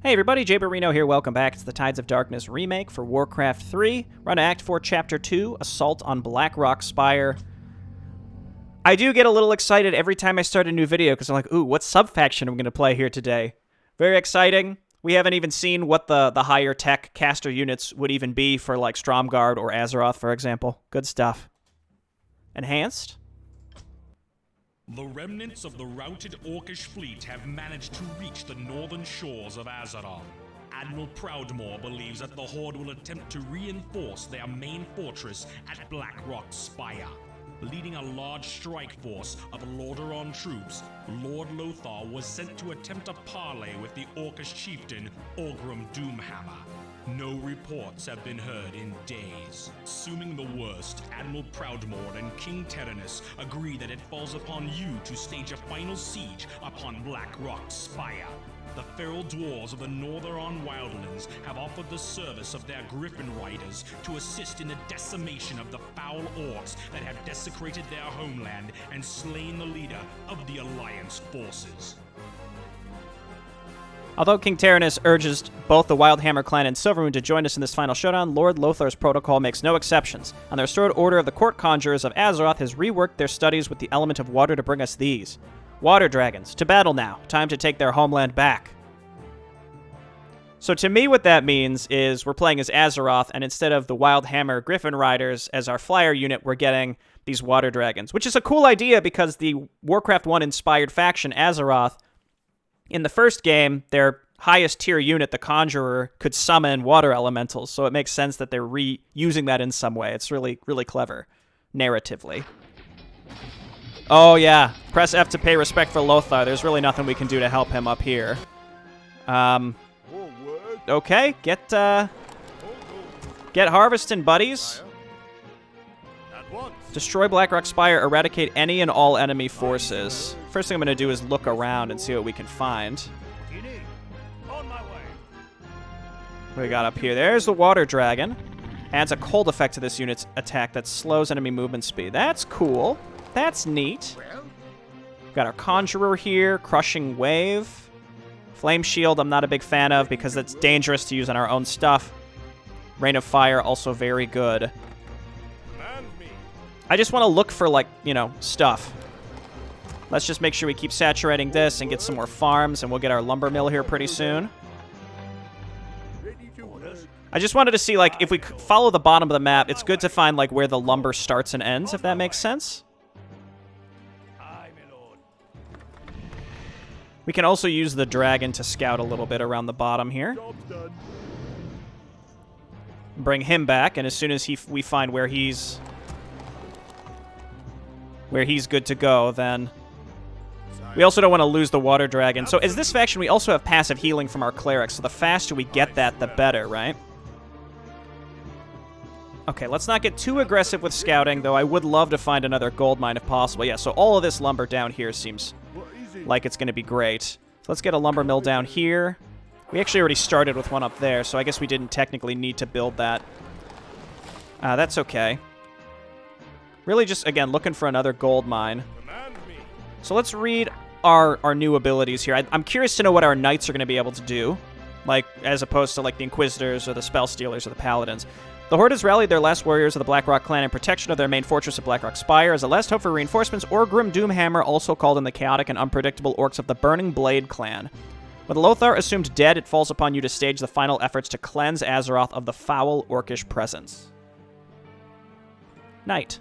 Hey everybody, Jay Barino here, welcome back. It's the Tides of Darkness remake for Warcraft 3. We're on Act 4, Chapter 2, Assault on Blackrock Spire. I do get a little excited every time I start a new video, because I'm like, ooh, what subfaction am I going to play here today? Very exciting. We haven't even seen what the higher tech caster units would even be for, like, Stromgarde or Azeroth, for example. Good stuff. Enhanced? The remnants of the routed Orcish fleet have managed to reach the northern shores of Azeroth. Admiral Proudmoore believes that the Horde will attempt to reinforce their main fortress at Blackrock Spire. Leading a large strike force of Lordaeron troops, Lord Lothar was sent to attempt a parley with the Orcish chieftain Orgrim Doomhammer. No reports have been heard in days. Assuming the worst, Admiral Proudmoore and King Terenus agree that it falls upon you to stage a final siege upon Blackrock Spire. The feral dwarves of the Northern Wildlands have offered the service of their Griffin Riders to assist in the decimation of the foul orcs that have desecrated their homeland and slain the leader of the Alliance forces. Although King Terenus urges both the Wildhammer clan and Silvermoon to join us in this final showdown, Lord Lothar's protocol makes no exceptions. On the restored order of the Court Conjurers of Azeroth has reworked their studies with the element of water to bring us these. Water dragons, to battle now. Time to take their homeland back. So to me what that means is we're playing as Azeroth, and instead of the Wildhammer Griffin Riders as our flyer unit, we're getting these water dragons. Which is a cool idea because the Warcraft 1 inspired faction, Azeroth, in the first game, their highest tier unit, the Conjurer, could summon water elementals, so it makes sense that they're reusing that in some way. It's really, really clever, narratively. Oh yeah, press F to pay respect for Lothar. There's really nothing we can do to help him up here. Okay, get harvesting, buddies. Destroy Blackrock Spire, eradicate any and all enemy forces. First thing I'm going to do is look around and see what we can find. What do we got up here? There's the Water Dragon. Adds a cold effect to this unit's attack that slows enemy movement speed. That's cool. That's neat. We've got our Conjurer here, Crushing Wave. Flame Shield I'm not a big fan of because it's dangerous to use on our own stuff. Rain of Fire also very good. I just want to look for, like, you know, stuff. Let's just make sure we keep saturating this and get some more farms, and we'll get our lumber mill here pretty soon. I just wanted to see, like, if we follow the bottom of the map, it's good to find, like, where the lumber starts and ends, if that makes sense. We can also use the dragon to scout a little bit around the bottom here. Bring him back, and as soon as we find where he's good to go, then we also don't want to lose the Water Dragon. So as this faction, we also have passive healing from our clerics, so the faster we get that, the better, right? Okay, let's not get too aggressive with scouting, though I would love to find another gold mine if possible. Yeah, so all of this lumber down here seems like it's going to be great. So let's get a lumber mill down here. We actually already started with one up there, so I guess we didn't technically need to build that. That's okay. Really just, again, looking for another gold mine. So let's read our new abilities here. I'm curious to know what our knights are going to be able to do, like, as opposed to, like, the Inquisitors or the Spell Stealers or the Paladins. The Horde has rallied their last warriors of the Blackrock clan in protection of their main fortress of Blackrock Spire. As a last hope for reinforcements, Orgrim Doomhammer also called in the chaotic and unpredictable orcs of the Burning Blade clan. With Lothar assumed dead, it falls upon you to stage the final efforts to cleanse Azeroth of the foul orcish presence. Knight.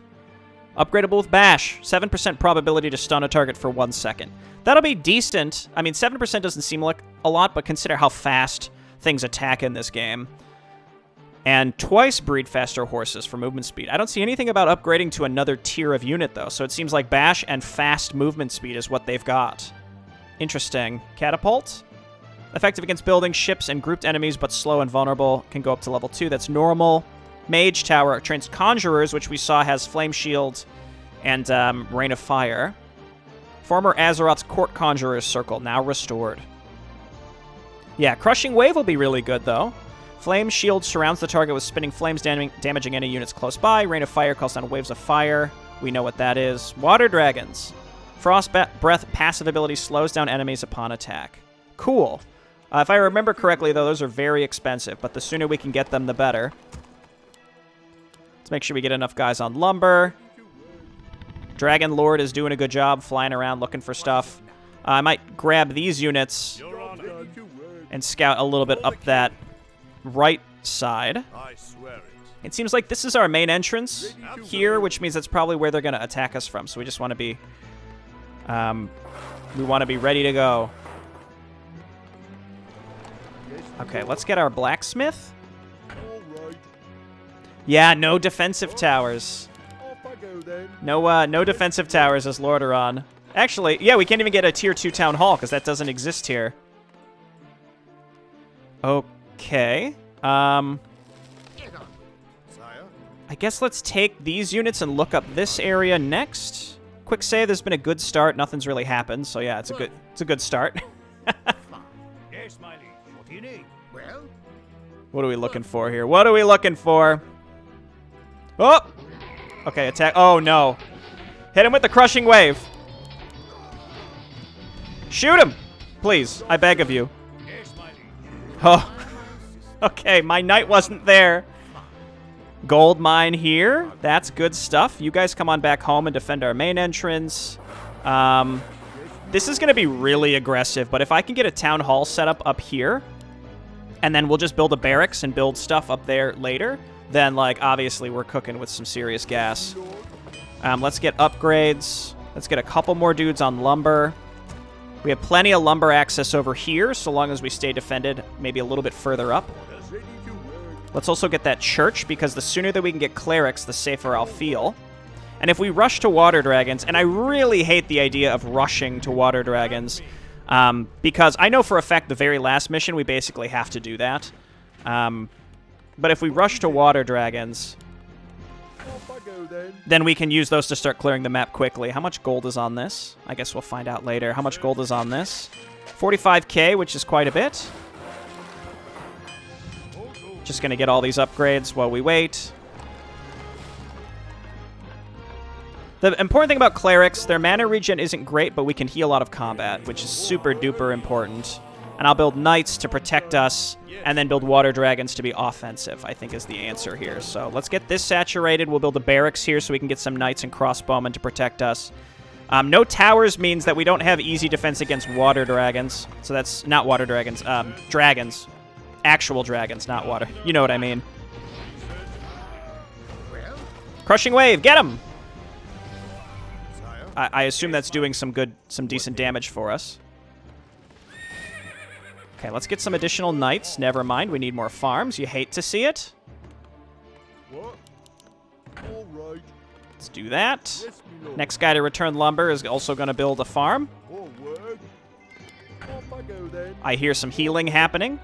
Upgradable with Bash. 7% probability to stun a target for 1 second. That'll be decent. I mean, 7% doesn't seem like a lot, but consider how fast things attack in this game. And twice breed faster horses for movement speed. I don't see anything about upgrading to another tier of unit, though, so it seems like Bash and fast movement speed is what they've got. Interesting. Catapult. Effective against buildings, ships, and grouped enemies, but slow and vulnerable. Can go up to level 2. That's normal. Mage Tower trains Conjurers, which we saw has Flame Shield and Rain of Fire. Former Azeroth's Court Conjurers Circle, now restored. Yeah, Crushing Wave will be really good, though. Flame Shield surrounds the target with spinning flames, damaging any units close by. Rain of Fire calls down waves of fire. We know what that is. Water Dragons. Frost Breath passive ability slows down enemies upon attack. Cool. If I remember correctly, though, those are very expensive, but the sooner we can get them, the better. Let's make sure we get enough guys on lumber. Dragon Lord is doing a good job flying around looking for stuff. I might grab these units and scout a little bit up that right side. It seems like this is our main entrance here, which means that's probably where they're going to attack us from. So we just want to be... we want to be ready to go. Okay, let's get our blacksmith. Yeah, no defensive towers. No defensive towers as Lordaeron. Actually, yeah, we can't even get a tier 2 town hall because that doesn't exist here. Okay. I guess let's take these units and look up this area next. Quick save, there's been a good start. Nothing's really happened, so yeah, it's a good start. Yes, my liege. What do you need? Well? What are we looking for here? What are we looking for? Oh! Okay, attack. Oh, no. Hit him with the crushing wave. Shoot him! Please, I beg of you. Yes, my liege. Oh. Okay, my knight wasn't there. Gold mine here. That's good stuff. You guys come on back home and defend our main entrance. This is going to be really aggressive, but if I can get a town hall set up here, and then we'll just build a barracks and build stuff up there later, then, like, obviously we're cooking with some serious gas. Let's get upgrades. Let's get a couple more dudes on lumber. We have plenty of lumber access over here, so long as we stay defended, maybe a little bit further up. Let's also get that church, because the sooner that we can get clerics, the safer I'll feel. And if we rush to water dragons, and I really hate the idea of rushing to water dragons, because I know for a fact the very last mission we basically have to do that. But if we rush to water dragons, then we can use those to start clearing the map quickly. How much gold is on this? I guess we'll find out later. How much gold is on this? 45k, which is quite a bit. Just going to get all these upgrades while we wait. The important thing about clerics, their mana regen isn't great, but we can heal out of combat, which is super duper important. And I'll build knights to protect us, and then build water dragons to be offensive, I think is the answer here. So let's get this saturated. We'll build a barracks here so we can get some knights and crossbowmen to protect us. No towers means that we don't have easy defense against water dragons. So that's not water dragons, dragons. Actual dragons, not water. You know what I mean. Crushing wave, get him! I assume that's doing some decent damage for us. Okay, let's get some additional knights. Never mind, we need more farms. You hate to see it. What? All right. Let's do that. Yes, my lord. Next guy to return lumber is also going to build a farm. Forward. Off I go then. I hear some healing happening.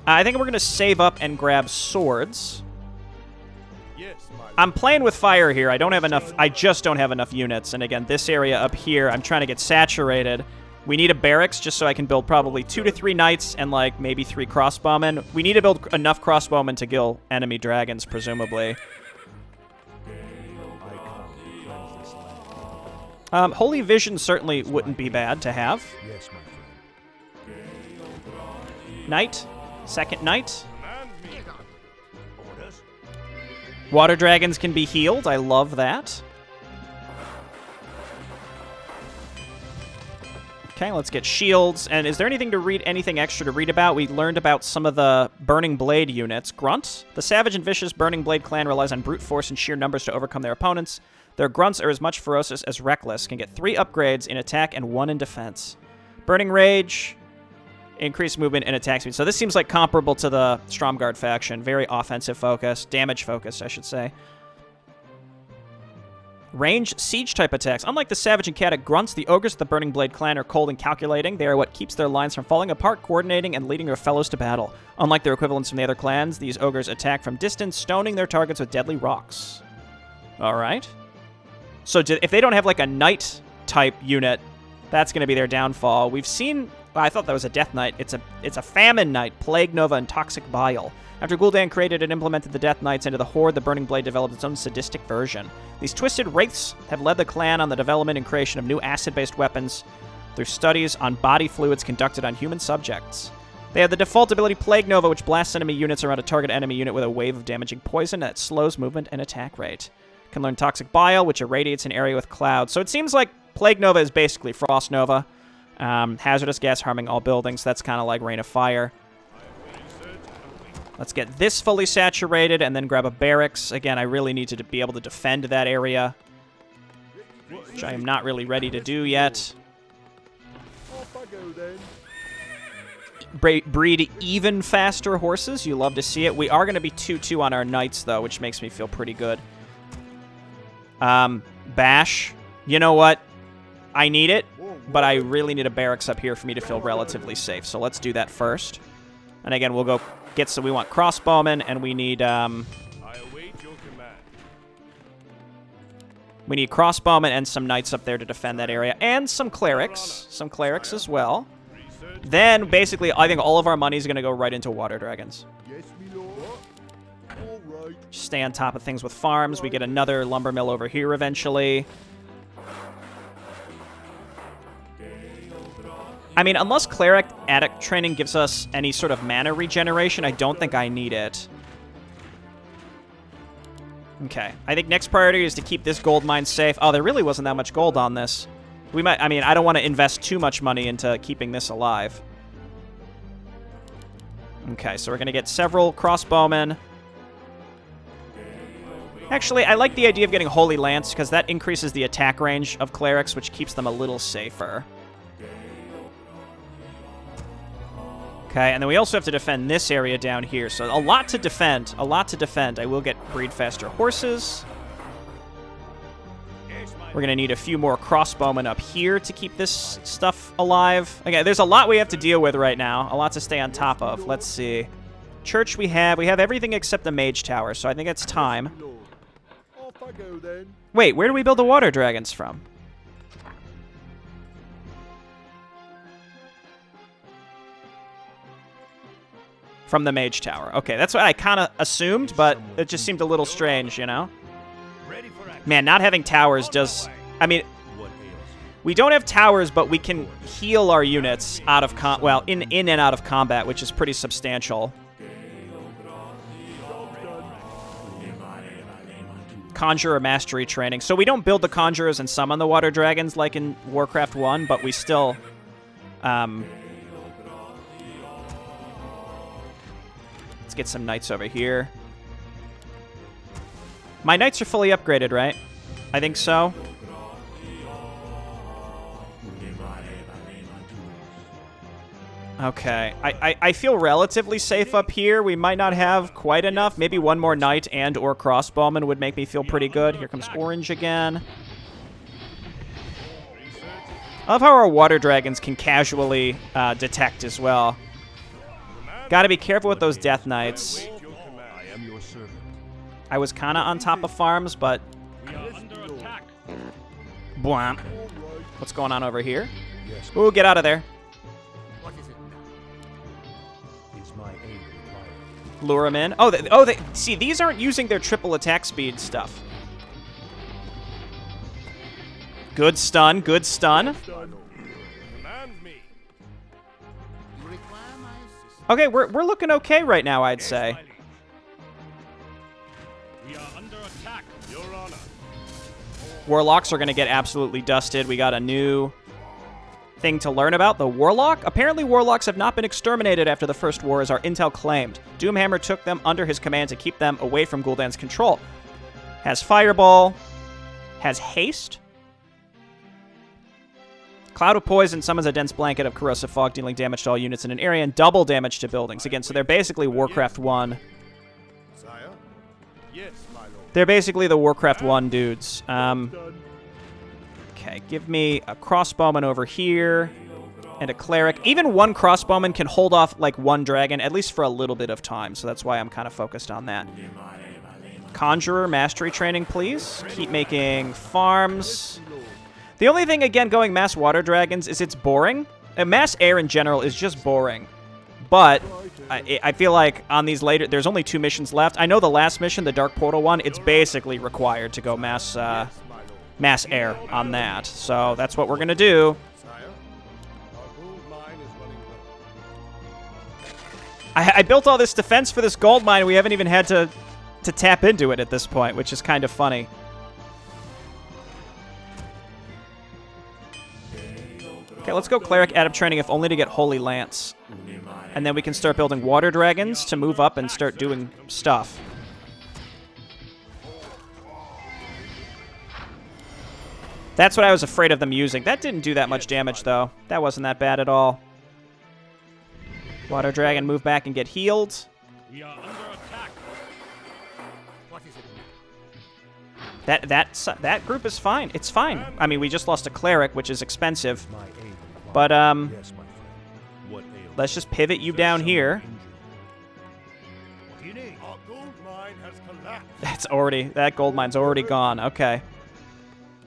I think we're going to save up and grab swords. Yes, my lord. I'm playing with fire here. I don't have enough. I just don't have enough units. And again, this area up here, I'm trying to get saturated. We need a barracks just so I can build probably 2 to 3 knights and like maybe 3 crossbowmen. We need to build enough crossbowmen to kill enemy dragons, presumably. Holy Vision certainly wouldn't be bad to have. Yes, my friend. Knight. Second knight. Command me. Orders. Water dragons can be healed. I love that. Okay, let's get shields. And is there anything extra to read about? We learned about some of the Burning Blade units. Grunt. The savage and vicious Burning Blade clan relies on brute force and sheer numbers to overcome their opponents. Their grunts are as much ferocious as reckless, can get 3 upgrades in attack and 1 in defense. Burning Rage, increased movement and attack speed. So this seems like comparable to the Stromgarde faction. Very offensive focused, damage focused, I should say. Range siege type attacks. Unlike the savage and chaotic grunts, the ogres of the Burning Blade clan are cold and calculating. They are what keeps their lines from falling apart, coordinating and leading their fellows to battle. Unlike their equivalents from the other clans, these ogres attack from distance, stoning their targets with deadly rocks. All right. So if they don't have like a knight type unit, that's going to be their downfall. We've seen, well, I thought that was a death knight. It's a famine knight, plague nova and toxic bile. After Gul'dan created and implemented the Death Knights into the Horde, the Burning Blade developed its own sadistic version. These twisted wraiths have led the clan on the development and creation of new acid-based weapons through studies on body fluids conducted on human subjects. They have the default ability Plague Nova, which blasts enemy units around a target enemy unit with a wave of damaging poison that slows movement and attack rate. Can learn Toxic Bile, which irradiates an area with clouds. So it seems like Plague Nova is basically Frost Nova. Hazardous gas harming all buildings. That's kind of like Rain of Fire. Let's get this fully saturated and then grab a barracks. Again, I really need to be able to defend that area, which I am not really ready to do yet. Off I go then. Breed even faster horses. You love to see it. We are going to be 2-2 on our knights, though, which makes me feel pretty good. Bash. You know what? I need it, but I really need a barracks up here for me to feel relatively safe. So let's do that first. And again, we'll go get... So we want crossbowmen, and we need... I await your command. We need crossbowmen and some knights up there to defend that area. And some clerics. Some clerics as well. Then, basically, I think all of our money is going to go right into water dragons. Yes, me lord. All right. Stay on top of things with farms. We get another lumber mill over here eventually. I mean, unless cleric addict training gives us any sort of mana regeneration, I don't think I need it. Okay. I think next priority is to keep this gold mine safe. Oh, there really wasn't that much gold on this. We might, I mean, I don't want to invest too much money into keeping this alive. Okay, so we're going to get several crossbowmen. Actually, I like the idea of getting Holy Lance because that increases the attack range of clerics, which keeps them a little safer. Okay, and then we also have to defend this area down here. So a lot to defend. A lot to defend. I will get breed faster horses. We're going to need a few more crossbowmen up here to keep this stuff alive. Okay, there's a lot we have to deal with right now. A lot to stay on top of. Let's see. Church we have. We have everything except the mage tower, so I think it's time. Lord. Off I go then. Wait, where do we build the water dragons from? From the mage tower. Okay, that's what I kind of assumed, but it just seemed a little strange, you know? Ready for action. Man, not having towers does... I mean, we don't have towers, but we can heal our units out of in and out of combat, which is pretty substantial. Conjurer mastery training. So we don't build the conjurers and summon the water dragons like in Warcraft 1, but we still... Let's get some knights over here. My knights are fully upgraded, right? I think so. Okay. I feel relatively safe up here. We might not have quite enough. Maybe one more knight and or crossbowman would make me feel pretty good. Here comes orange again. I love how our water dragons can casually detect as well. Gotta be careful with those death knights. I am your servant. I was kind of on top of farms, but... We are under attack. Bwamp. What's going on over here? Yes, Ooh, get out of there. What is it now? is my aid required? Lure them in. They see, these aren't using their triple attack speed stuff. Good stun, good stun. Command me. You require my assistance. Okay, we're looking okay right now, I'd say. We are under attack. Your honor. Warlocks are going to get absolutely dusted. We got a new thing to learn about. The Warlock? Apparently Warlocks have not been exterminated after the First War, as our intel claimed. Doomhammer took them under his command to keep them away from Gul'dan's control. Has Fireball. Has Haste. Cloud of Poison summons a dense blanket of corrosive fog, dealing damage to all units in an area and double damage to buildings. Again, so they're basically Warcraft 1. Sire? Yes, my lord. They're basically the Warcraft 1 dudes. Done. Okay, give me a crossbowman over here and a cleric. Even one crossbowman can hold off like one dragon, at least for a little bit of time, so that's why I'm kind of focused on that. Conjurer mastery training, please. Keep making farms. The only thing, again, going mass water dragons is it's boring. Mass air in general is just boring. But I feel like on these later... There's only 2 missions left. I know the last mission, the Dark Portal one, it's basically required to go mass air on that. So that's what we're going to do. Sire? I built all this defense for this gold mine. We haven't even had to tap into it at this point, which is kind of funny. Okay, let's go Cleric Adept Training, if only to get Holy Lance. And then we can start building Water Dragons to move up and start doing stuff. That's what I was afraid of them using. That didn't do that much damage, though. That wasn't that bad at all. Water Dragon, move back and get healed. We are under attack. What is it? That group is fine. It's fine. I mean, we just lost a Cleric, which is expensive. My aid required. But, Yes, my friend. What ails let's just pivot you down here. What do you need? Our gold mine has collapsed. That gold mine's already gone. Okay.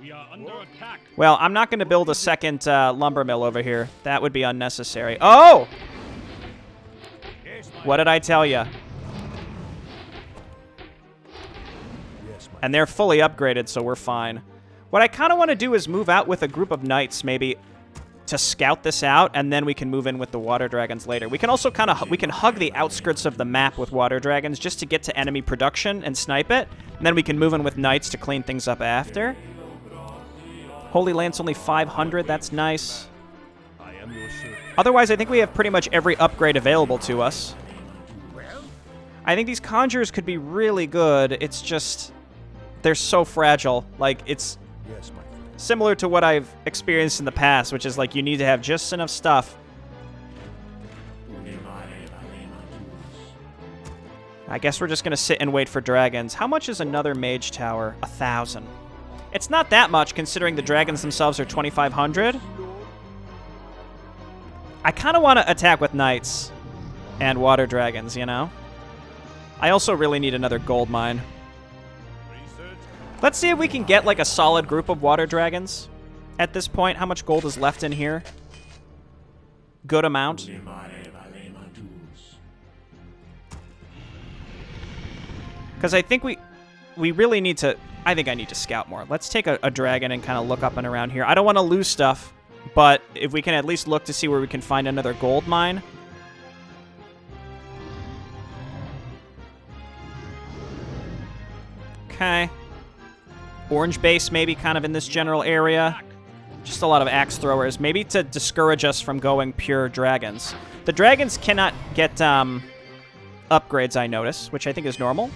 We are under attack. Well, I'm not going to build a second lumber mill over here. That would be unnecessary. Oh! Yes, my What did I tell you? Yes, my And they're fully upgraded, so we're fine. What I kind of want to do is move out with a group of knights, maybe, to scout this out, and then we can move in with the water dragons later. We can also we can hug the outskirts of the map with water dragons just to get to enemy production and snipe it, and then we can move in with knights to clean things up after. Holy Lance only 500, that's nice. I am your servant. Otherwise, I think we have pretty much every upgrade available to us. I think these conjurers could be really good. It's just, they're so fragile. Like, it's Yes, my friend. similar to what I've experienced in the past, which is like you need to have just enough stuff. I guess we're just going to sit and wait for dragons. How much is another mage tower? 1,000. It's not that much, considering the dragons themselves are 2,500. I kind of want to attack with knights and water dragons, you know? I also really need another gold mine. Research. Let's see if we can get, like, a solid group of water dragons at this point. How much gold is left in here? Good amount. Because I think we really need to... I think I need to scout more. Let's take a dragon and kind of look up and around here. I don't want to lose stuff, but if we can at least look to see where we can find another gold mine. Okay. Orange base maybe kind of in this general area. Just a lot of axe throwers. Maybe to discourage us from going pure dragons. The dragons cannot get upgrades, I notice, which I think is normal.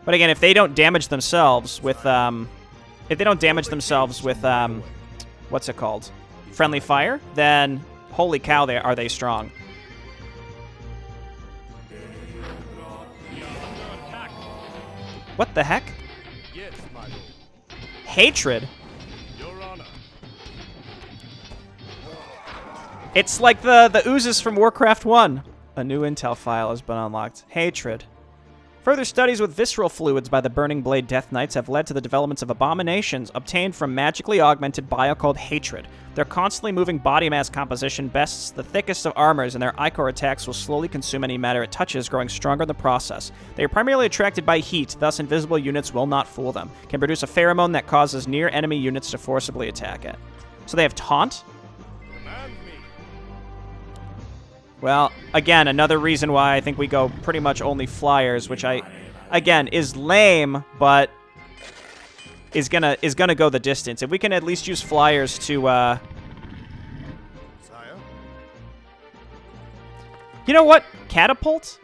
But again, if they don't damage themselves with, what's it called? Friendly fire, then holy cow, are they strong. What the heck? Yes, my lord. Hatred? Your honor. It's like the oozes from Warcraft 1. A new intel file has been unlocked. Hatred. Further studies with visceral fluids by the Burning Blade Death Knights have led to the developments of abominations obtained from magically augmented bio called Hatred. Their constantly moving body mass composition bests the thickest of armors, and their ichor attacks will slowly consume any matter it touches, growing stronger in the process. They are primarily attracted by heat, thus invisible units will not fool them. Can produce a pheromone that causes near enemy units to forcibly attack it. So they have Taunt? Command me. Well, again, another reason why I think we go pretty much only flyers, which again, is lame, but is gonna go the distance. If we can at least use flyers to, Sire. You know what? Catapult?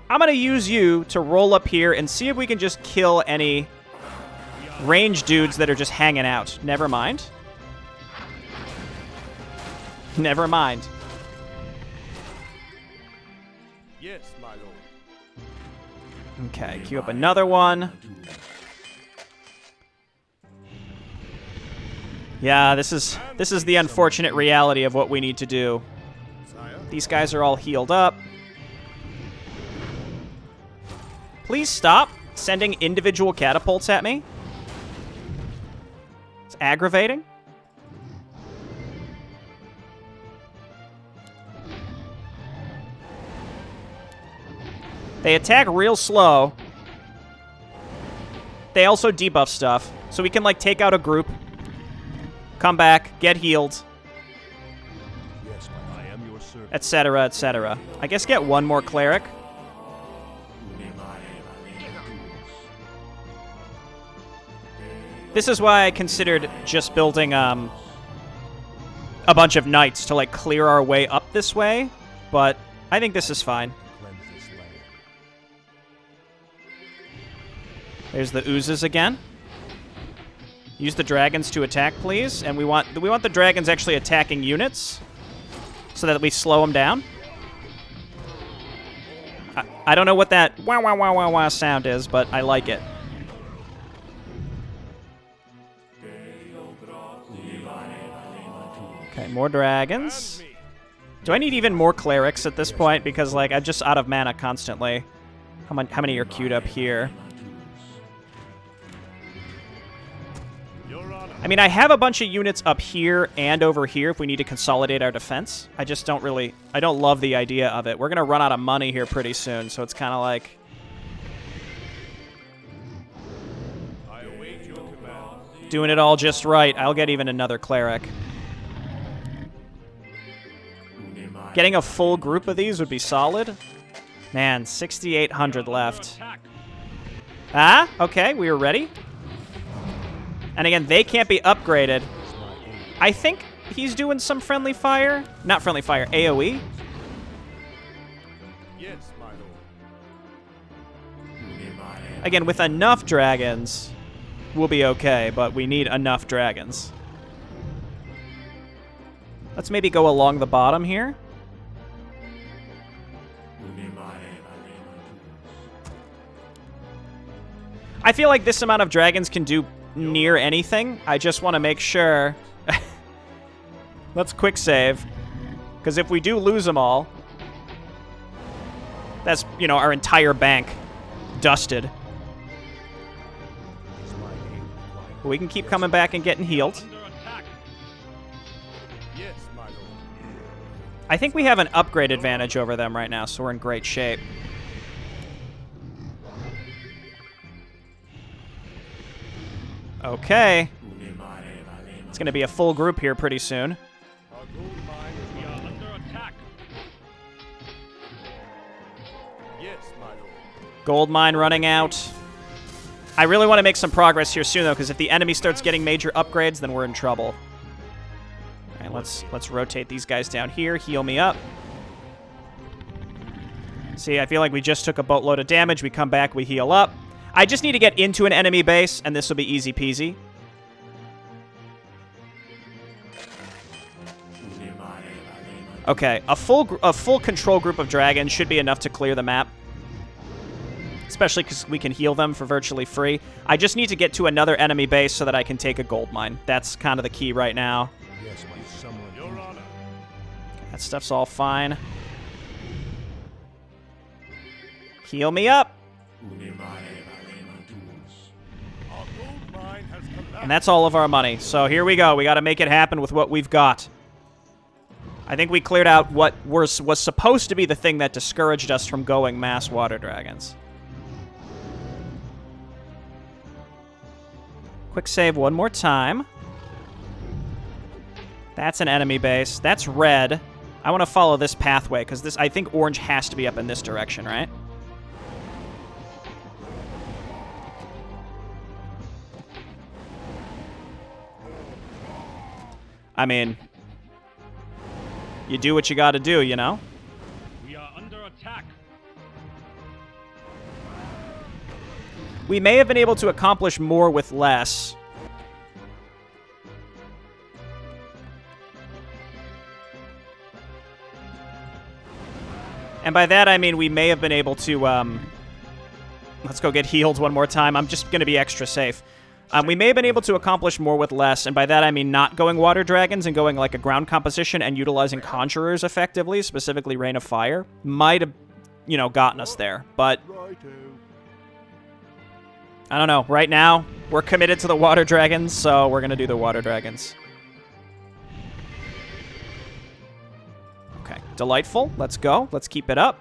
I'm gonna use you to roll up here and see if we can just kill any range dudes that are just hanging out. Never mind. Never mind. Yes, my lord. Okay, queue up another one. Yeah, this is the unfortunate reality of what we need to do. Sire. These guys are all healed up. Please stop sending individual catapults at me. It's aggravating. They attack real slow. They also debuff stuff. So we can, like, take out a group, come back, get healed. Yes, Yes, I am your servant. etc., etc. I guess get one more cleric. This is why I considered just building a bunch of knights to like clear our way up this way, but I think this is fine. There's the oozes again. Use the dragons to attack, please. And we want the dragons actually attacking units so that we slow them down. I don't know what that wah wah wah wah wah sound is, but I like it. Okay, more dragons. Do I need even more clerics at this point? Because, like, I'm just out of mana constantly. How many are queued up here? I mean, I have a bunch of units up here and over here if we need to consolidate our defense. I just don't really... I don't love the idea of it. We're going to run out of money here pretty soon, so it's kind of like... doing it all just right. I'll get even another cleric. Getting a full group of these would be solid. Man, 6,800 left. Ah, okay, we are ready. And again, they can't be upgraded. I think he's doing some friendly fire. Not friendly fire, AoE. Yes, my lord. Again, with enough dragons, we'll be okay, but we need enough dragons. Let's maybe go along the bottom here. I feel like this amount of dragons can do near anything. I just want to make sure. Let's quick save. Because if we do lose them all, that's, you know, our entire bank dusted. But we can keep coming back and getting healed. Yes, my lord. I think we have an upgrade advantage over them right now, so we're in great shape. Okay. It's going to be a full group here pretty soon. We are under attack. Yes, my lord. Gold mine running out. I really want to make some progress here soon, though, because if the enemy starts getting major upgrades, then we're in trouble. All right, let's rotate these guys down here. Heal me up. See, I feel like we just took a boatload of damage. We come back, we heal up. I just need to get into an enemy base, and this will be easy peasy. Okay, a full control group of dragons should be enough to clear the map. Especially because we can heal them for virtually free. I just need to get to another enemy base so that I can take a gold mine. That's kind of the key right now. Yes, my someone. Your honor. That stuff's all fine. Heal me up. Our gold mine has collapsed. And that's all of our money. So here we go. We got to make it happen with what we've got. I think we cleared out what was supposed to be the thing that discouraged us from going mass water dragons. Quick save one more time. That's an enemy base. That's red. I want to follow this pathway because this, I think orange has to be up in this direction, right? I mean, you do what you got to do, you know? We are under attack. We may have been able to accomplish more with less. And by that, I mean we may have been able to, let's go get healed one more time. I'm just going to be extra safe. We may have been able to accomplish more with less, and by that I mean not going water dragons and going like a ground composition and utilizing conjurers effectively, specifically Rain of Fire. Might have, you know, gotten us there, but I don't know. Right now, we're committed to the water dragons, so we're going to do the water dragons. Okay, delightful. Let's go. Let's keep it up.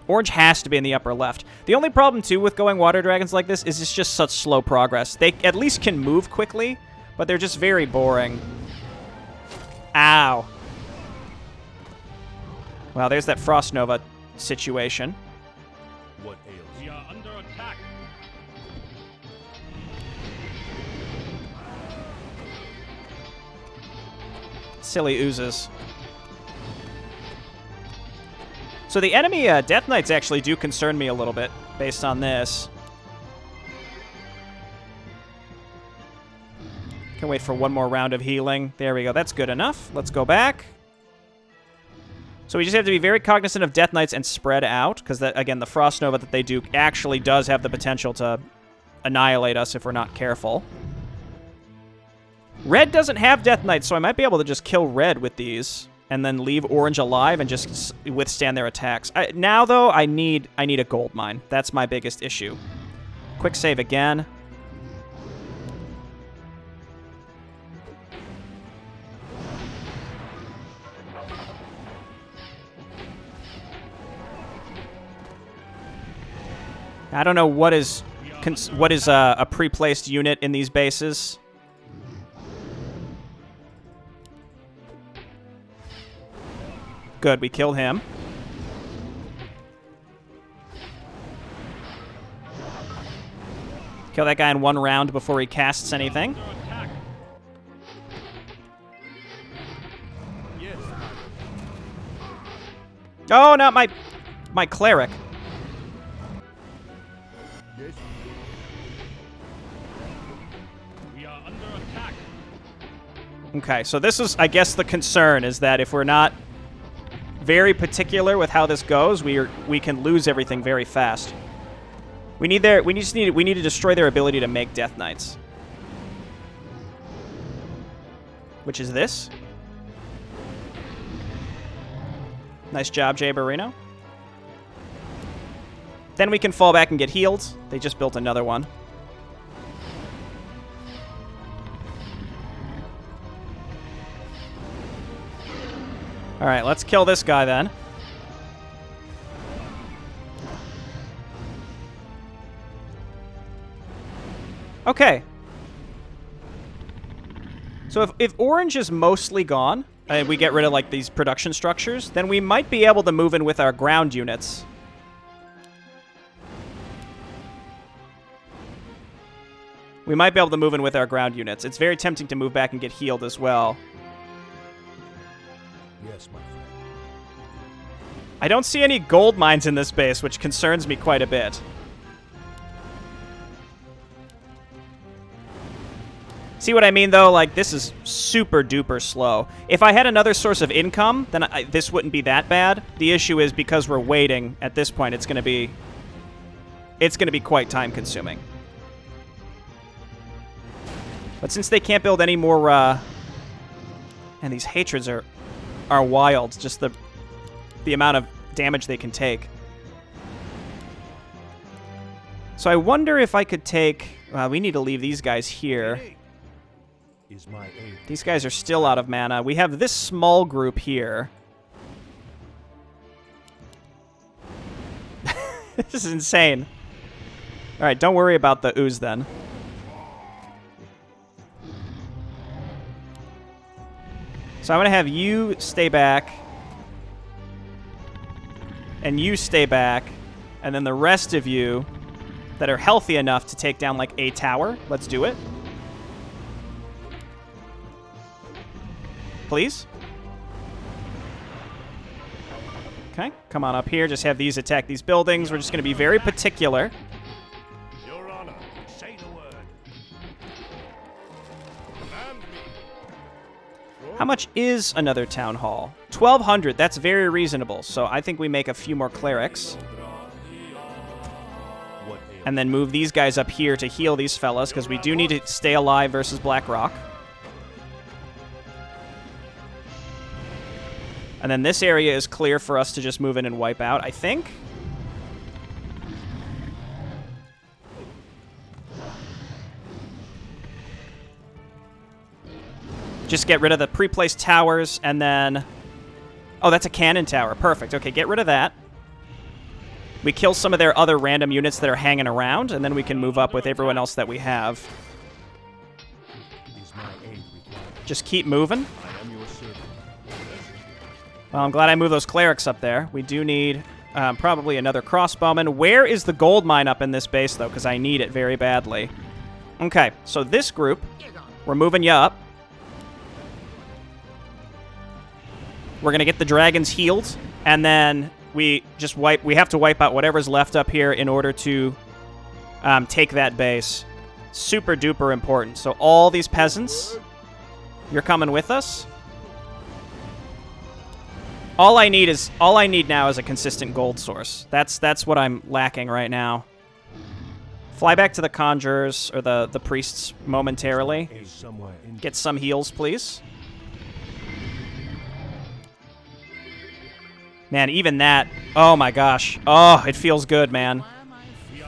Orange has to be in the upper left. The only problem, too, with going water dragons like this is it's just such slow progress. They at least can move quickly, but they're just very boring. Ow. Wow, there's that Frost Nova situation. What ails We you? are under attack. Silly oozes. So the enemy Death Knights actually do concern me a little bit based on this. Can wait for one more round of healing. There we go. That's good enough. Let's go back. So we just have to be very cognizant of Death Knights and spread out, because, again, the Frost Nova that they do actually does have the potential to annihilate us if we're not careful. Red doesn't have Death Knights, so I might be able to just kill Red with these and then leave Orange alive and just withstand their attacks. Now, though, I need a gold mine. That's my biggest issue. Quick save again. I don't know what is a pre-placed unit in these bases. Good, we killed him. Kill that guy in one round before he casts anything. Under attack. Yes, my lord. Oh, not my cleric. Yes. We are under attack. Okay, so this is, I guess, the concern is that if we're not very particular with how this goes, we can lose everything very fast. We need to destroy their ability to make Death Knights. Which is this. Nice job, Jay Barino. Then we can fall back and get healed. They just built another one. All right, let's kill this guy then. Okay. So if orange is mostly gone, and we get rid of like these production structures, then we might be able to move in with our ground units. We might be able to move in with our ground units. It's very tempting to move back and get healed as well. Yes, my friend. I don't see any gold mines in this base, which concerns me quite a bit. See what I mean, though? Like, this is super duper slow. If I had another source of income, then this wouldn't be that bad. The issue is because we're waiting, at this point, it's going to be quite time consuming. But since they can't build any more, and these hatreds are wild, just the amount of damage they can take. So I wonder if I could take... we need to leave these guys here. Is my aid. These guys are still out of mana. We have this small group here. This is insane. All right, don't worry about the ooze then. So I'm going to have you stay back. And you stay back. And then the rest of you that are healthy enough to take down, like, a tower. Let's do it. Please. Okay, come on up here. Just have these attack these buildings. We're just going to be very particular. Your Honor, say the word. Command me. How much is another town hall? 1,200. That's very reasonable. So I think we make a few more clerics. What ails? And then move these guys up here to heal these fellas, because we do need to stay alive versus Blackrock. And then this area is clear for us to just move in and wipe out, I think. Just get rid of the pre-placed towers, and then... Oh, that's a cannon tower. Perfect. Okay, get rid of that. We kill some of their other random units that are hanging around, and then we can move up with everyone else that we have. Is my aid required? Just keep moving. I am your servant. Well, I'm glad I moved those clerics up there. We do need probably another crossbowman. Where is the gold mine up in this base, though? Because I need it very badly. Okay, so this group, we're moving you up. We're going to get the dragons healed, and then we have to wipe out whatever's left up here in order to take that base. Super duper important. So all these peasants, you're coming with us. All I need now is a consistent gold source. That's what I'm lacking right now. Fly back to the conjurers or the priests momentarily. Get some heals, please. Man, even that. Oh my gosh. Oh, it feels good, man.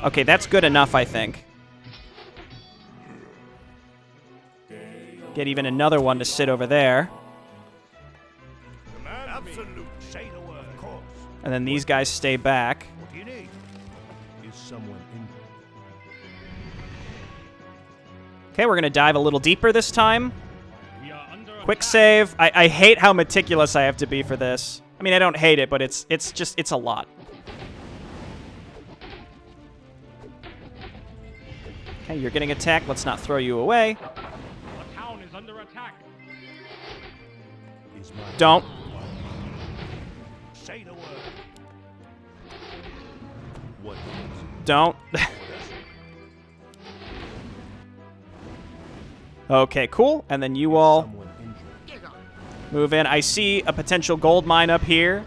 Okay, that's good enough, I think. Get even another one to sit over there. Absolute. Say the word. Of course. And then these guys stay back. What do you need? Is someone in? Okay, we're going to dive a little deeper this time. We are under Quick save. I hate how meticulous I have to be for this. I mean, I don't hate it, but it's a lot. Okay, you're getting attacked. Let's not throw you away. The town is under attack. Is my Don't. Say the word. what? Don't. Okay, cool. And then you all Someone injured. move in. I see a potential gold mine up here.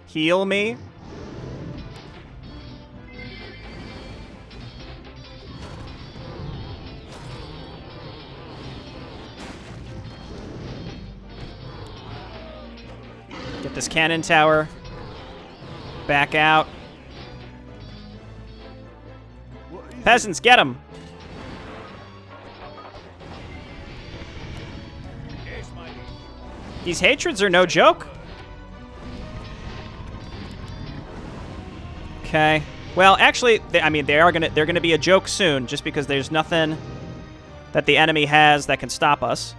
Heal me. Get this cannon tower. Back out. Peasants, get him. Yes, my liege. These hatreds are no joke. Okay. Well, actually, I mean, they're gonna be a joke soon, just because there's nothing that the enemy has that can stop us,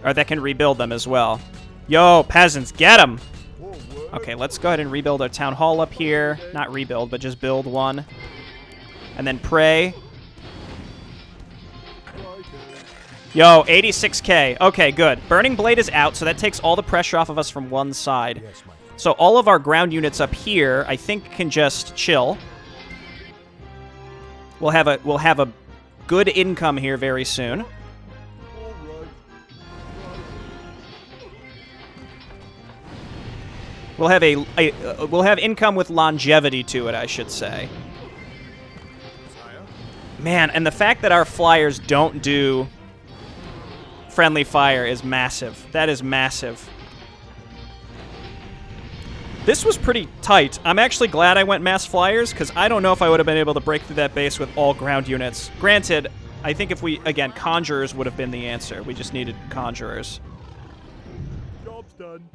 or that can rebuild them as well. Yo, peasants, get them. Okay, let's go ahead and rebuild our town hall up here. Not rebuild, but just build one, and then pray. Yo, 86k. Okay, good. Burning Blade is out, so that takes all the pressure off of us from one side. Yes, my. So all of our ground units up here, I think, can just chill. We'll have a good income here very soon. All right. We'll have income with longevity to it, I should say. Sire? Man, and the fact that our flyers don't do friendly fire is massive. That is massive. This was pretty tight. I'm actually glad I went mass flyers, because I don't know if I would have been able to break through that base with all ground units. Granted, I think if we, again, conjurers would have been the answer. We just needed conjurers. Job's done.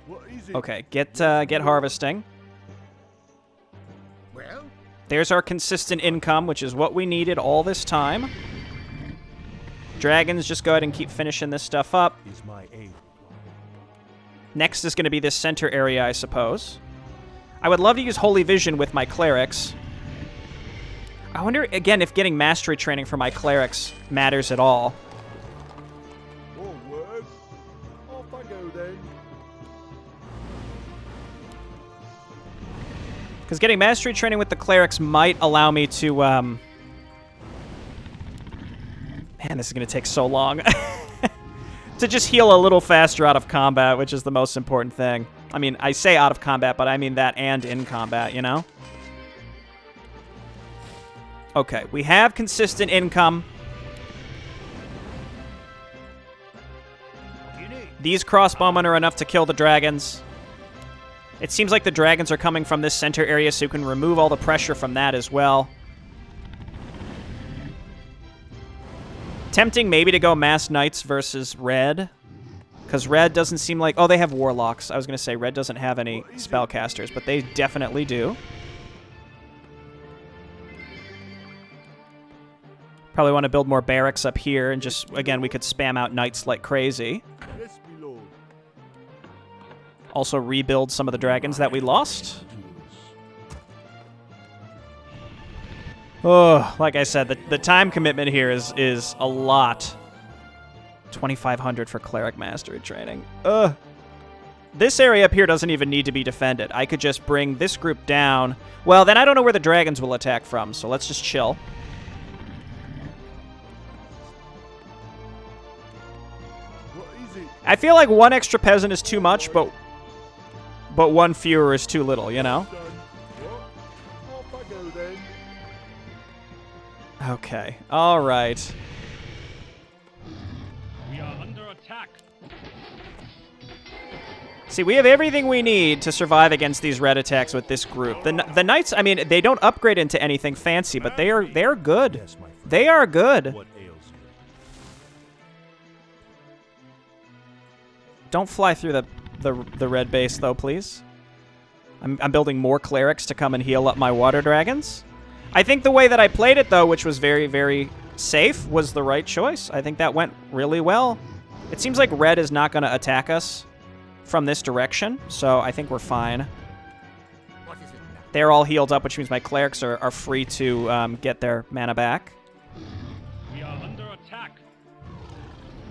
What is it? Okay, get harvesting. Well, There's our consistent income, which is what we needed all this time. Dragons, just go ahead and keep finishing this stuff up. Is my aid. Next is going to be this center area, I suppose. I would love to use Holy Vision with my clerics. I wonder, again, if getting mastery training for my clerics matters at all. All word. Off I go then. Because getting mastery training with the clerics might allow me to, Man, this is going to take so long. To just heal a little faster out of combat, which is the most important thing. I mean, I say out of combat, but I mean that and in combat, you know? Okay, we have consistent income. what do you need? These crossbowmen are enough to kill the dragons. It seems like the dragons are coming from this center area, so you can remove all the pressure from that as well. Tempting maybe to go mass knights versus red, because red doesn't seem like... Oh, they have warlocks. I was going to say red doesn't have any spellcasters, but they definitely do. Probably want to build more barracks up here, and just, again, we could spam out knights like crazy. Yes, my lord. Also rebuild some of the dragons that we lost. Oh, like I said, the time commitment here is a lot. 2,500 for Cleric Mastery training. Ugh. This area up here doesn't even need to be defended. I could just bring this group down. Well, then I don't know where the dragons will attack from, so let's just chill. I feel like one extra peasant is too much, but one fewer is too little, you know? Okay. All right. We are under attack. See, we have everything we need to survive against these red attacks with this group. The knights, I mean, they don't upgrade into anything fancy, but they are good. They are good. Don't fly through the red base, though, please. I'm building more clerics to come and heal up my water dragons. I think the way that I played it, though, which was very, very safe, was the right choice. I think that went really well. It seems like red is not going to attack us from this direction, so I think we're fine. They're all healed up, which means my clerics are free to get their mana back. We are under attack.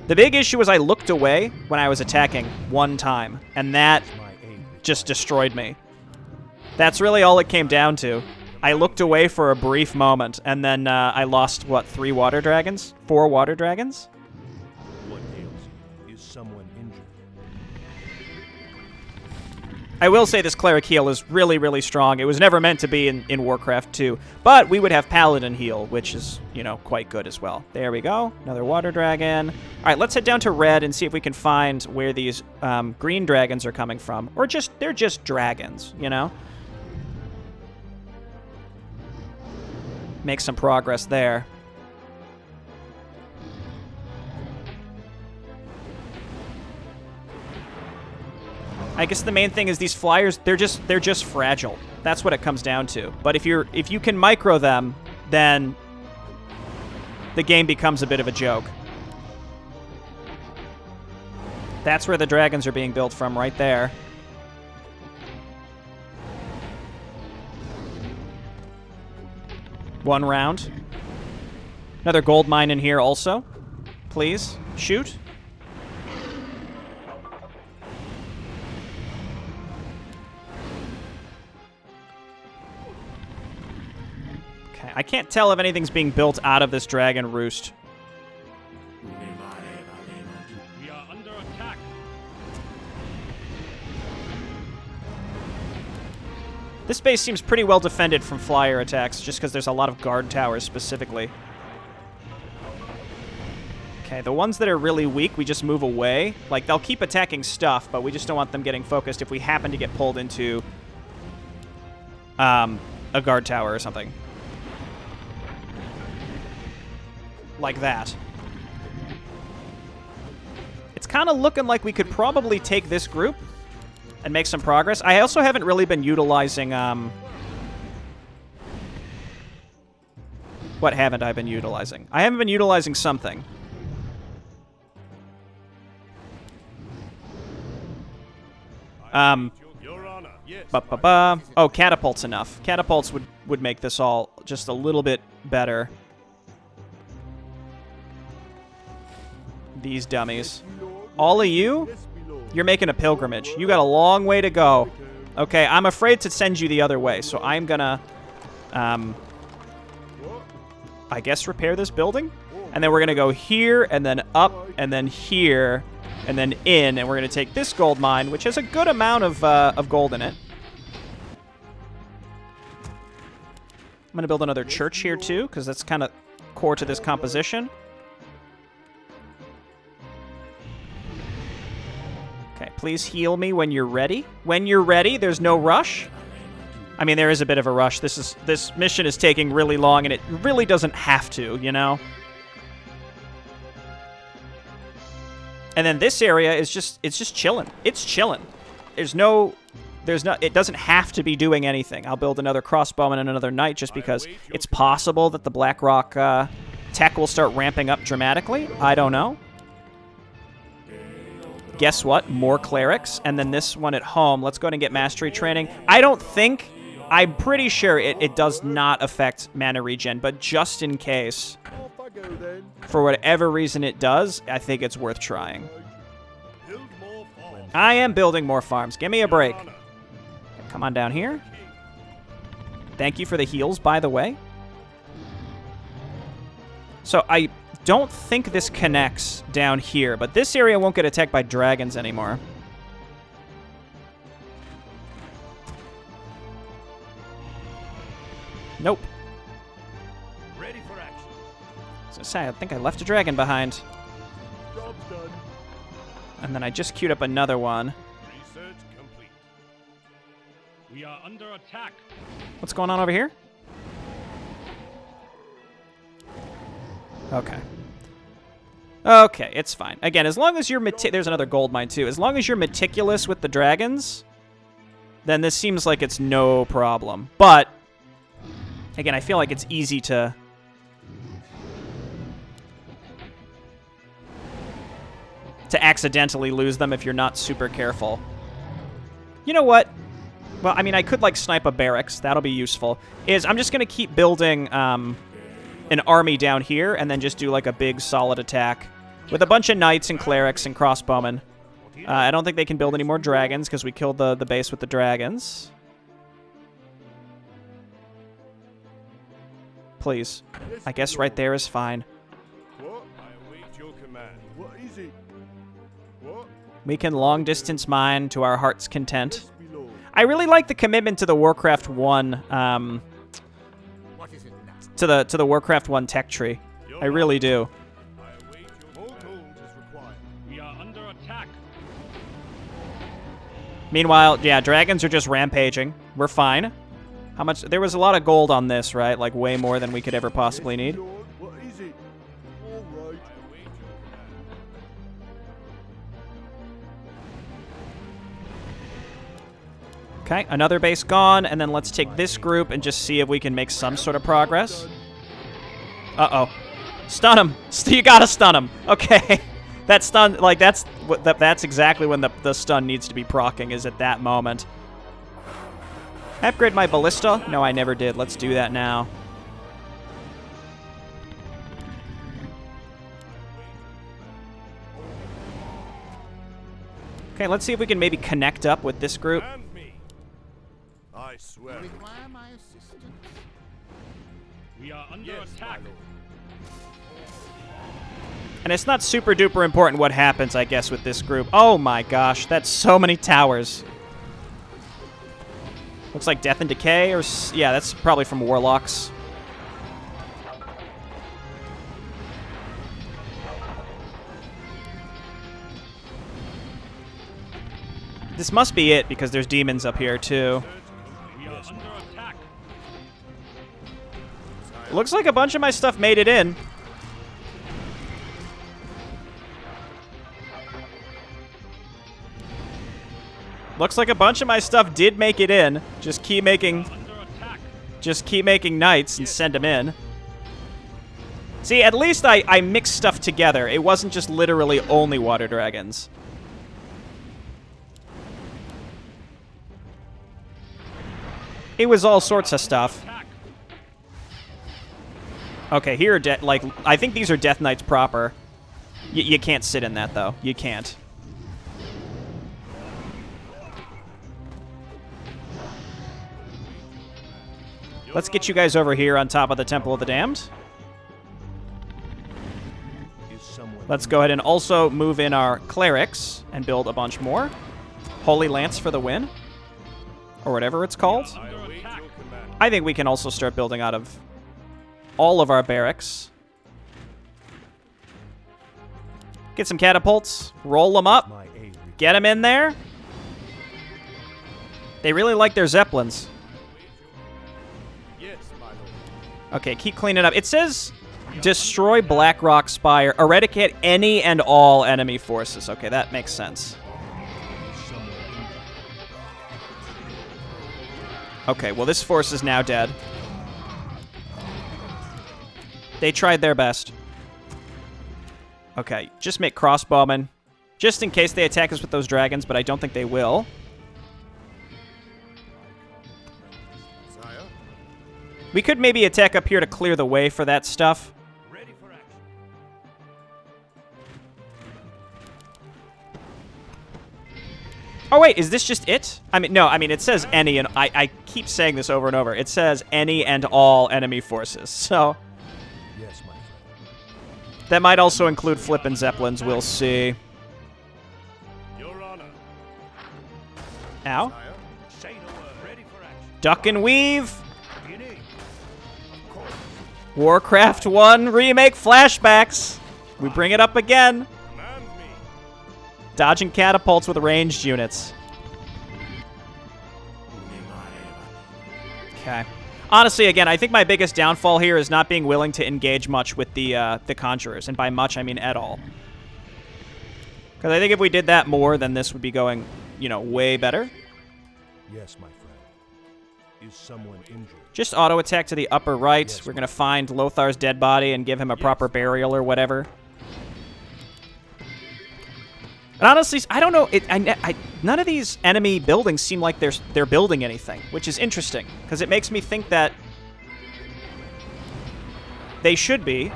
The big issue was I looked away when I was attacking one time, and that just destroyed me. That's really all it came down to. I looked away for a brief moment, and then I lost, what, 3 water dragons? 4 water dragons? What ails you? Is someone injured? I will say this cleric heal is really, really strong. It was never meant to be in Warcraft 2, but we would have paladin heal, which is, you know, quite good as well. There we go. Another water dragon. All right, let's head down to red and see if we can find where these green dragons are coming from. Or they're just dragons, you know? Make some progress there. I guess the main thing is these flyers, they're just fragile. That's what it comes down to. But if you can micro them, then the game becomes a bit of a joke. That's where the dragons are being built from, right there. One round. Another gold mine in here also. Please, shoot. Okay, I can't tell if anything's being built out of this dragon roost. We are under attack. This base seems pretty well defended from flyer attacks, just because there's a lot of guard towers specifically. Okay, the ones that are really weak, we just move away. Like, they'll keep attacking stuff, but we just don't want them getting focused if we happen to get pulled into a guard tower or something. Like that. It's kind of looking like we could probably take this group and make some progress. I also haven't really been utilizing, what haven't I been utilizing? I haven't been utilizing something. Your Honor, yes. Oh, catapults enough. Catapults would make this all just a little bit better. These dummies. All of you? You're making a pilgrimage. You got a long way to go. Okay, I'm afraid to send you the other way, so I'm gonna, I guess repair this building? And then we're gonna go here, and then up, and then here, and then in, and we're gonna take this gold mine, which has a good amount of gold in it. I'm gonna build another church here too, because that's kind of core to this composition. Okay, please heal me when you're ready. When you're ready, there's no rush. I mean, there is a bit of a rush. This mission is taking really long, and it really doesn't have to, you know? And then this area is it's just chilling. It's chilling. It doesn't have to be doing anything. I'll build another crossbowman and another knight just because it's possible that the Blackrock tech will start ramping up dramatically. I don't know. guess what? More clerics. And then this one at home. Let's go ahead and get mastery training. I'm pretty sure it does not affect mana regen, but just in case, for whatever reason it does, I think it's worth trying. I am building more farms. Give me a break. Come on down here. Thank you for the heals, by the way. So I don't think this connects down here, but this area won't get attacked by dragons anymore. Nope. Ready for action. So say, I think I left a dragon behind. Job's done. And then I just queued up another one. Research complete. We are under attack. What's going on over here? Okay. Okay, it's fine. Again, as long as you're there's another gold mine too. As long as you're meticulous with the dragons, then this seems like it's no problem. But again, I feel like it's easy to accidentally lose them if you're not super careful. You know what? Well, I mean, I could, like, snipe a barracks. That'll be useful. I'm just going to keep building an army down here and then just do, like, a big solid attack with a bunch of knights and clerics and crossbowmen. I don't think they can build any more dragons because we killed the base with the dragons. Please. I guess right there is fine. What? I await your command. What is it? What? We can long-distance mine to our heart's content. Yes, my lord. I really like the commitment to the Warcraft 1, What is it now? to the Warcraft 1 tech tree. I really do. I await your command. Is required. We are under attack. Meanwhile, yeah, dragons are just rampaging. We're fine. How much? There was a lot of gold on this, right? Like, way more than we could ever possibly need. Lord, what is it? All right. I await your command. Okay, another base gone, and then let's take this group and just see if we can make some sort of progress. Uh-oh. Stun him! You gotta stun him! Okay. That stun, like, that's exactly when the stun needs to be proccing, is at that moment. Upgrade my ballista? No, I never did. Let's do that now. Okay, let's see if we can maybe connect up with this group. And me. I swear. Require my assistance? We are under Yes, my attack. lord. And it's not super duper important what happens, I guess, with this group. Oh my gosh, that's so many towers. Looks like Death and Decay, or... yeah, that's probably from Warlocks. This must be it, because there's demons up here, too. We are under attack. Looks like a bunch of my stuff made it in. Looks like a bunch of my stuff did make it in. Just keep making knights and send them in. See, at least I mixed stuff together. It wasn't just literally only water dragons. It was all sorts of stuff. Okay, here are like, I think these are Death Knights proper. You can't sit in that, though. You can't. Let's get you guys over here on top of the Temple of the Damned. Is someone Let's go ahead and also move in our clerics and build a bunch more. Holy Lance for the win. Or whatever it's called. I await your command. I think we can also start building out of all of our barracks. Get some catapults. Roll them up. My aid. Get them in there. They really like their Zeppelins. Yes, my lord. Okay, keep cleaning up. It says destroy Blackrock Spire, eradicate any and all enemy forces. Okay, that makes sense. Someone injured. Okay, well, this force is now dead. They tried their best. Okay, just make crossbowmen. just in case they attack us with those dragons, but I don't think they will. Sire? We could maybe attack up here to clear the way for that stuff. Ready for action. Oh, wait, is this just it? I mean, no, I mean, it says any, and I keep saying this over and over. It says any and all enemy forces, so... Yes, my friend. That might also include flippin' zeppelins, we'll see. Your honor. Ow. Sire? Say the word. Ready for action. Duck and weave. What do you need? Of course. Warcraft 1 remake flashbacks. We bring it up again. Command me. Dodging catapults with ranged units. Okay. Honestly, again, I think my biggest downfall here is not being willing to engage much with the Conjurers. And by much, I mean at all. Because I think if we did that more, then this would be going, you know, way better. Yes, my friend. Is someone injured? Just auto-attack to the upper right. We're going to find Lothar's dead body and give him a proper burial or whatever. And honestly, I don't know. None of these enemy buildings seem like they're building anything, which is interesting because it makes me think that they should be.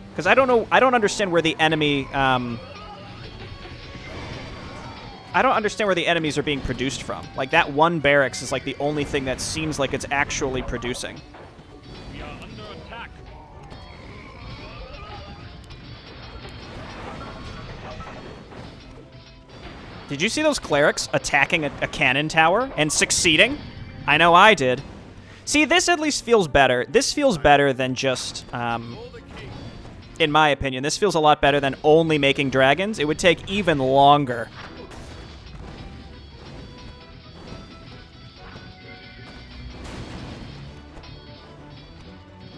Because I don't know. I don't understand where the enemy. I don't understand where the enemies are being produced from. Like that one barracks is like the only thing that seems like it's actually producing. We are under attack. Did you see those clerics attacking a cannon tower and succeeding? I know I did. See, this at least feels better. This feels better than just, in my opinion, this feels a lot better than only making dragons. It would take even longer.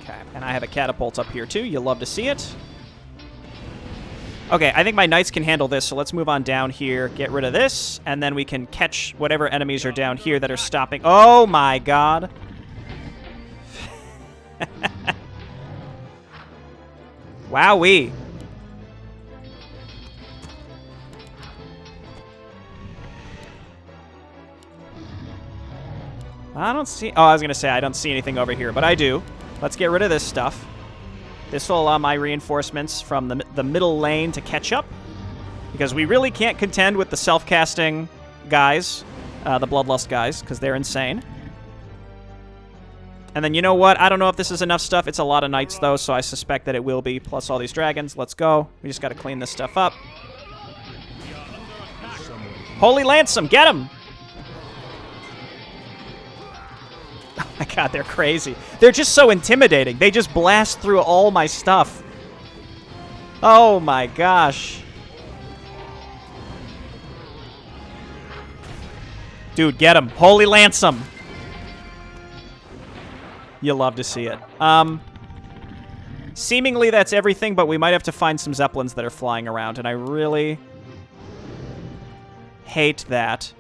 Okay, and I have a catapult up here too. You'll love to see it. Okay, I think my knights can handle this, so let's move on down here, get rid of this, and then we can catch whatever enemies are down here that are stopping. Oh my god. Wowee. I don't see... Oh, I was going to say I don't see anything over here, but I do. Let's get rid of this stuff. This will allow my reinforcements from the middle lane to catch up, because we really can't contend with the self-casting guys, the Bloodlust guys, because they're insane. And then you know what? I don't know if this is enough stuff. It's a lot of knights, though, so I suspect that it will be, plus all these dragons. Let's go. We just got to clean this stuff up. Holy Lansom, get him! Oh my god, they're crazy. They're just so intimidating. They just blast through all my stuff. Oh my gosh. Dude, get him. Holy Lansom. You'll love to see it. Seemingly that's everything, but we might have to find some Zeppelins that are flying around, and I really hate that.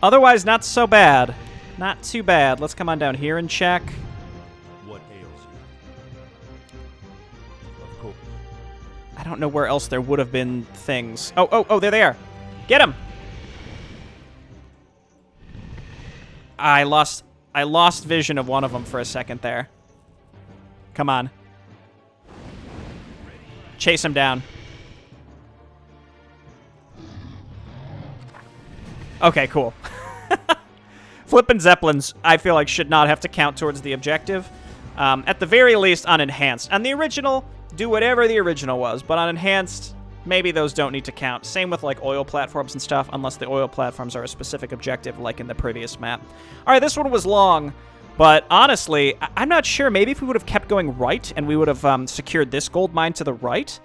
Otherwise, not so bad. Not too bad. Let's come on down here and check. What ails you? Of course. I don't know where else there would have been things. Oh, there they are. Get them. I lost vision of one of them for a second there. Come on. Chase him down. Okay, cool. Flippin' Zeppelins, I feel like, should not have to count towards the objective. At the very least, on Enhanced. On the original, do whatever the original was, but on Enhanced, maybe those don't need to count. Same with, like, oil platforms and stuff, unless the oil platforms are a specific objective, like in the previous map. Alright, this one was long, but honestly, I'm not sure. Maybe if we would have kept going right, and we would have secured this gold mine to the right,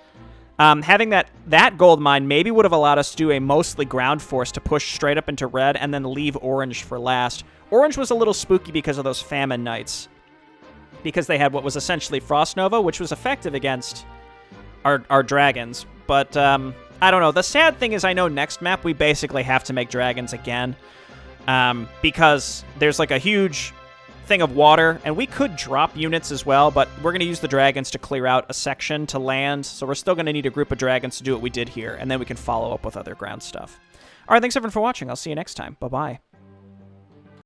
having that gold mine maybe would have allowed us to do a mostly ground force to push straight up into red and then leave orange for last. Orange was a little spooky because of those famine knights. Because they had what was essentially Frost Nova, which was effective against our dragons. But, I don't know. The sad thing is I know next map we basically have to make dragons again. Because there's like a huge thing of water, and we could drop units as well, but we're going to use the dragons to clear out a section to land, so we're still going to need a group of dragons to do what we did here, and then we can follow up with other ground stuff. All right, thanks everyone for watching. I'll see you next time. Bye-bye.